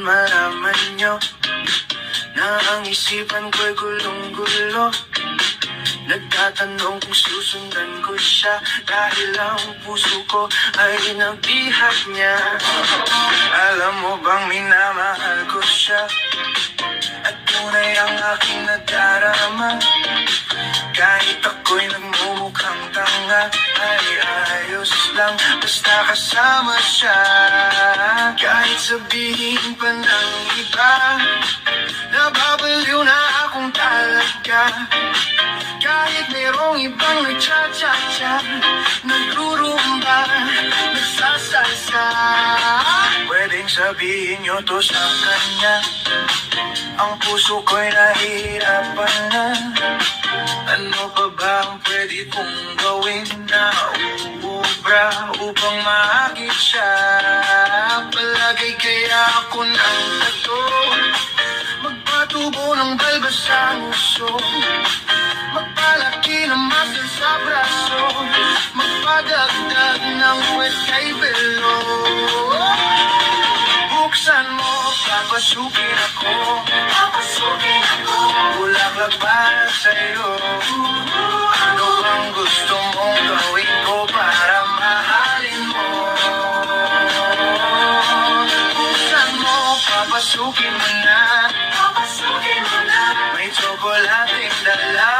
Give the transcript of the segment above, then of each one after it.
malaman nyo na ang isipan ko'y gulong-gulo. Nagtatanong kung susundan ko siya dahil ang puso ko ay nabihag niya. Alam mo bang minamahal ko siya at tunay ang aking nadarama. Kahit ako'y nagmumukhang tanga ay ayos lang basta kasama siya. Kahit sabihin pa ng iba nababaliw na akong talaga. Kahit mayroong ibang nagcha-cha-cha, nagrurumba, nagsasalsa. Pwedeng sabihin nyo to sa kanya, ang puso ko'y nahihirapan na. Ano pa ba ang pwede kong gawin na uubra upang maakit siya? Palagay kaya ako ng tato, magpatubo ng balbas sa uso, magpalaki ng muscle sa braso, magpadagdag ng puwet kay belo. Buksan mo, papasukin ako, bulaklak para sa'yo. Ano bang gusto mong gawin ko para mahalin mo? Buksan mo, papasukin mo na, may tsokolating dala.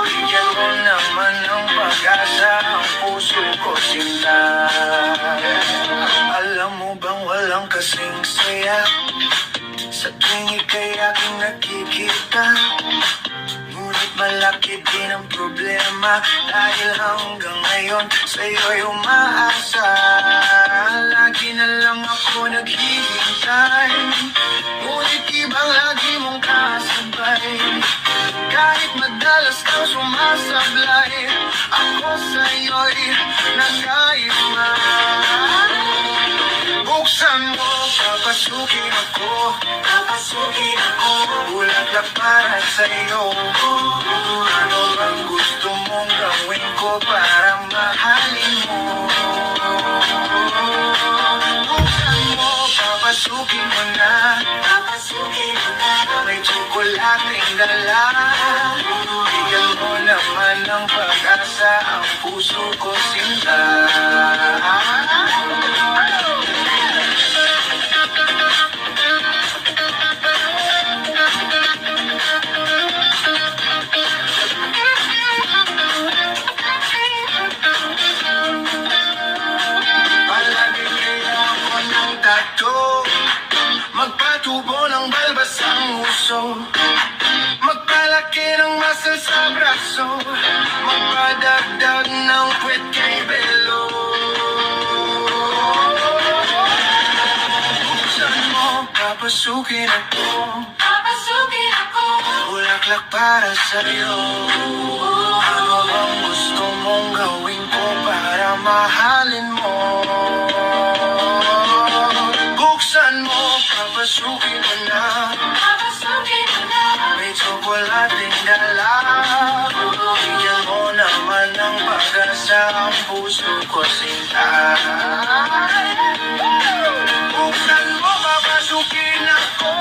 Bigyan mo naman ng pag-asa ang puso ko, sinta. Alam mo bang walang kasing saya sa tuwing ika'y aking nakikita? Ngunit malaki din ang problema dahil hanggang ngayon sa'yo'y umaasa. Lagi na lang ako naghihintay, ngunit ibang lagi mong kasabay. Kahit madalas kang sumasablay, ako sa'yo'y nag-aisma. Buksan mo, papasukin ako, bulaklak para sa'yo. Ano bang gusto mong gawin ko para mahalin mo? Buksan mo, papasukin mo na, may tsokolating dala. Bigyan mo naman ng pag-asa ang puso ko, sinta. Magpatubo ng balbas ang uso, magpalaki ng muscle sa braso, magpadagdag ng puwet kay belo. Buksan mo, papasukin ako, bulaklak para sa'yo. Ano bang gusto mong gawin ko para mahalin mo? Buksan mo, papasukin mo na, may tsokolating dala. Bigyan mo naman ng pag-asa ang puso ko, sinta. Buksan mo, papasukin ako,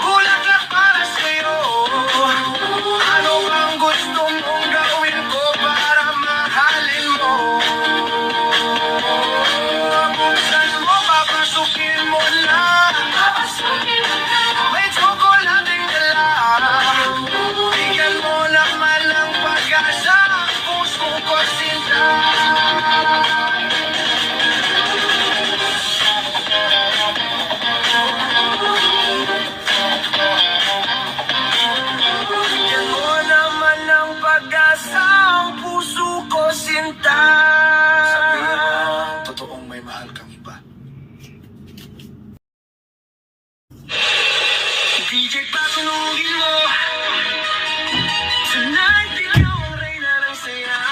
bulaklak para sa'yo. Ano bang gusto mong gawin ko para mahalin mo? Buksan mo, papasukin mo na, may tsokolating dala. Bigyan mo naman ng pag-asa ang puso ko, sinta. Bigyan mo naman ng pag-asa ang puso ko, sinta. Sabihin mo, totoong may mahal kang iba. DJ, patunugin mo, tonight ikaw ang reyna ng sayaw.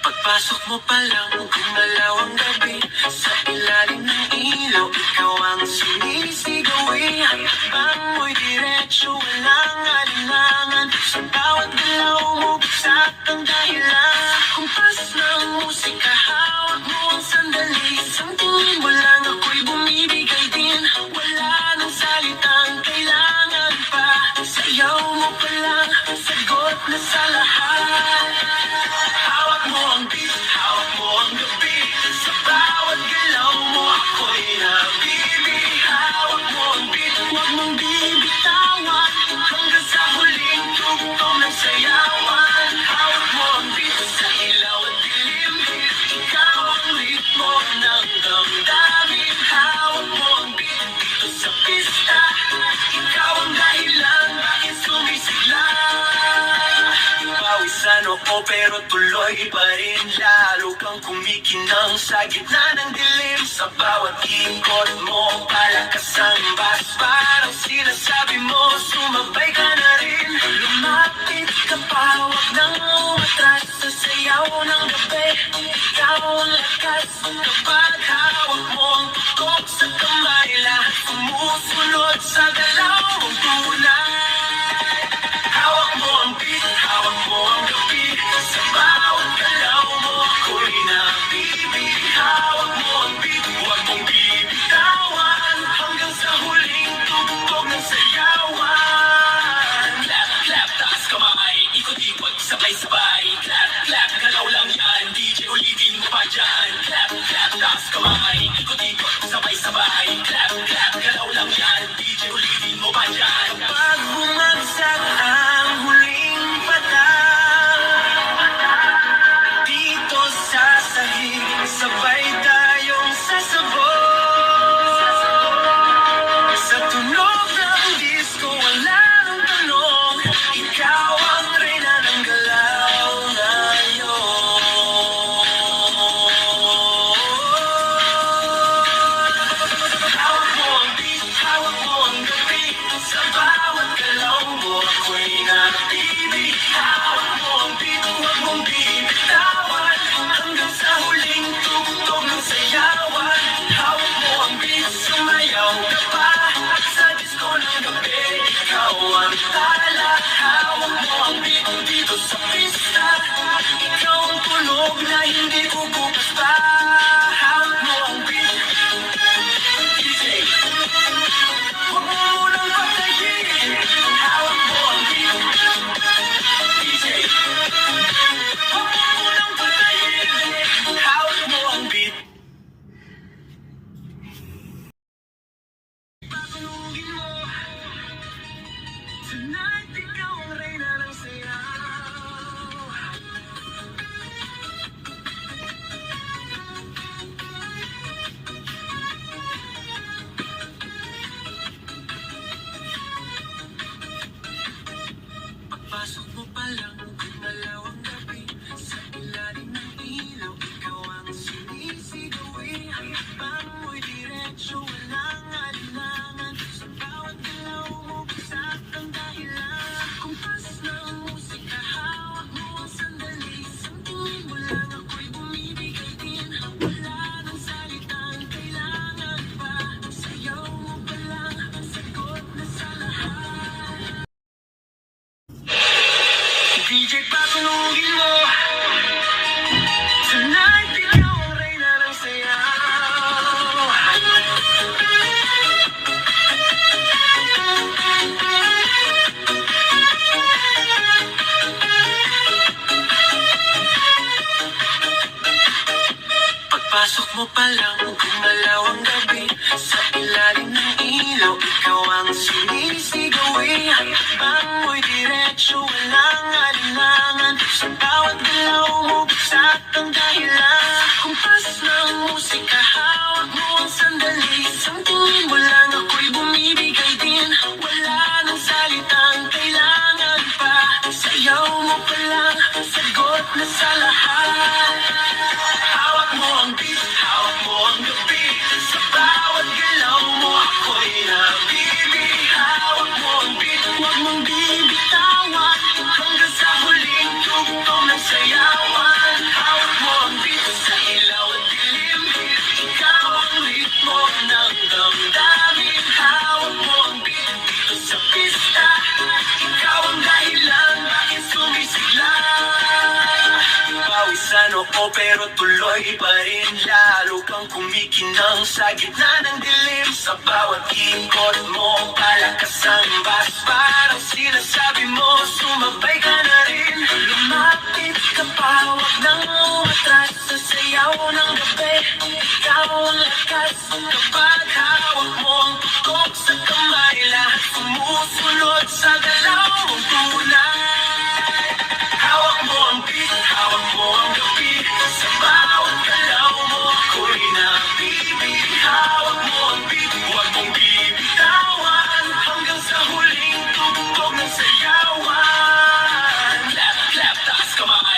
Pagpasok mo pa lang, gumalaw ang gabi, sa ilalim ng ilaw, ikaw ang sinisigaw. ko pero tuloy pa rin. Lalo kang kumikinang sa gitna ng dilim. Sa bawat ikot mo, palakas ang bas. Parang sinasabi mo, sumabay ka na rin. Lumapit ka pa, huwag nang umatras. Sa sayaw ng gabi, ikaw ang lakas. Kapag hawak mo ang tukok sa kamay, lahat sumusunod sa galaw mong tunay. Hawak mo ang beat, hawak mo ang gabi. Sa bawat galaw mo, ako'y nabibig. Hawak mo ang beat, huwag mong bibitawan. Hanggang sa huling tugtog ng sayawan. Clap, clap, taas kamay, ikot-ikot, sabay-sabay. Clap, clap, galaw lang yan, DJ ulitin mo pa dyan. Clap, clap, taas kamay, ikot-ikot, sabay-sabay. Clap, clap, galaw lang yan, DJ ulitin mo pa dyan. Kapag bumagsak ang huling patang, dito sa sahig, sabay tayong sasabog. Sa tunog ng disco, wala nang tanong, ikaw ang reyna ng galaw ngayon. Hawak mo ang beat, hawak mo ang gabi. Sa bawat galaw mo, ako'y nabibig. Hawak mo ang beat, huwag mong bibitawan. Hanggang sa huling tugtog ng sayawan. Hawak mo ang beat, sumayaw ka pa. Sa disco ng gabi, ikaw ang tala. Hawak mo ang beat dito sa pista. Ikaw ang tunog na hindi kukupas pa. Hawak mo ang beat, DJ. Huwag mo munang patayin. Hawak mo ang beat, DJ. Huwag mo munang patayin. Hawak mo ang beat. Pasunugin mo. Tonight, ikaw ang reyna ng sayaw. Pagpasok mo pa lang, gumalaw ang gabi. Sa ilalim ng ilaw, ikaw ang sinisigawi. Habang mo'y diretsyo, walang alinlangan. Sa bawat galaw mo, bagsak ang dahilan. Kumpas ng musika, hawak mo ang sandali. Sa tingin mo lang, ako'y bumibigay din. Wala nang salitang kailangan pa. Sayaw mo pa lang, ang sagot na sa lahat. DJ, pasunugin mo. Tonight, ikaw ang reyna ng sayaw. Pagpasok mo pa lang, gumalaw ang gabi. Sa ilalim ng ilaw, ikaw ang sinisigawi. Habang mo'y diretsyo, walang alinlangan. Sa bawat galaw mo, bagsak ang dahilan. Kumpas ng musika, hawak mo ang sandali. Sa tingin mo lang, ako'y bumibigay din. Wala nang salitang kailangan pa. Sayaw mo pa lang, sagot na sa lahat. Hawak mo ang beat, hawak mo ang gabi. Sa bawat galaw mo, ako'y nabibig. Hawak mo ang beat, huwag mong bibitawan. Hanggang sa huling tugtog ng sayawan. Hawak mo ang beat, sa ilaw at dilim. Ikaw ang ritmo ng damdamin. Hawak mo ang beat dito sa pista. Ikaw ang dahilan, bakit sumisigla. Pawisan ako pero tuloy pa rin. Lalo kang kumikinang sa gitna ng dilim. Sa bawat ikot mo, palakas ang bas. Parang sinasabi mo, sumabay ka na rin. Lumapit ka pa, huwag nang umatras. Sa sayaw ng gabi, ikaw ang lakas. Kapag hawak mo ang tukok sa kamay, lahat sumusunod sa galaw mong tunay. Hawak mo ang beat, hawak mo ang gabi. Sa bawat galaw mo, ako'y nabibig. Hawak mo ang beat, huwag mong bibitawan. Hanggang sa huling tugtog ng sayawan. Clap, clap, taas kamay.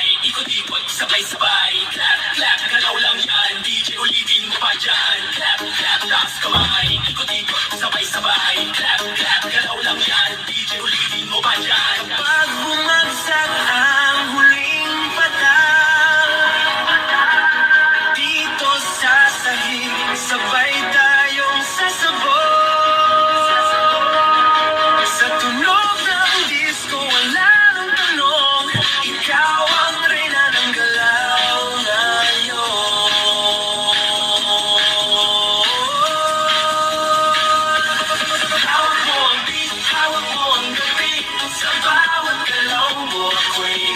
ako'y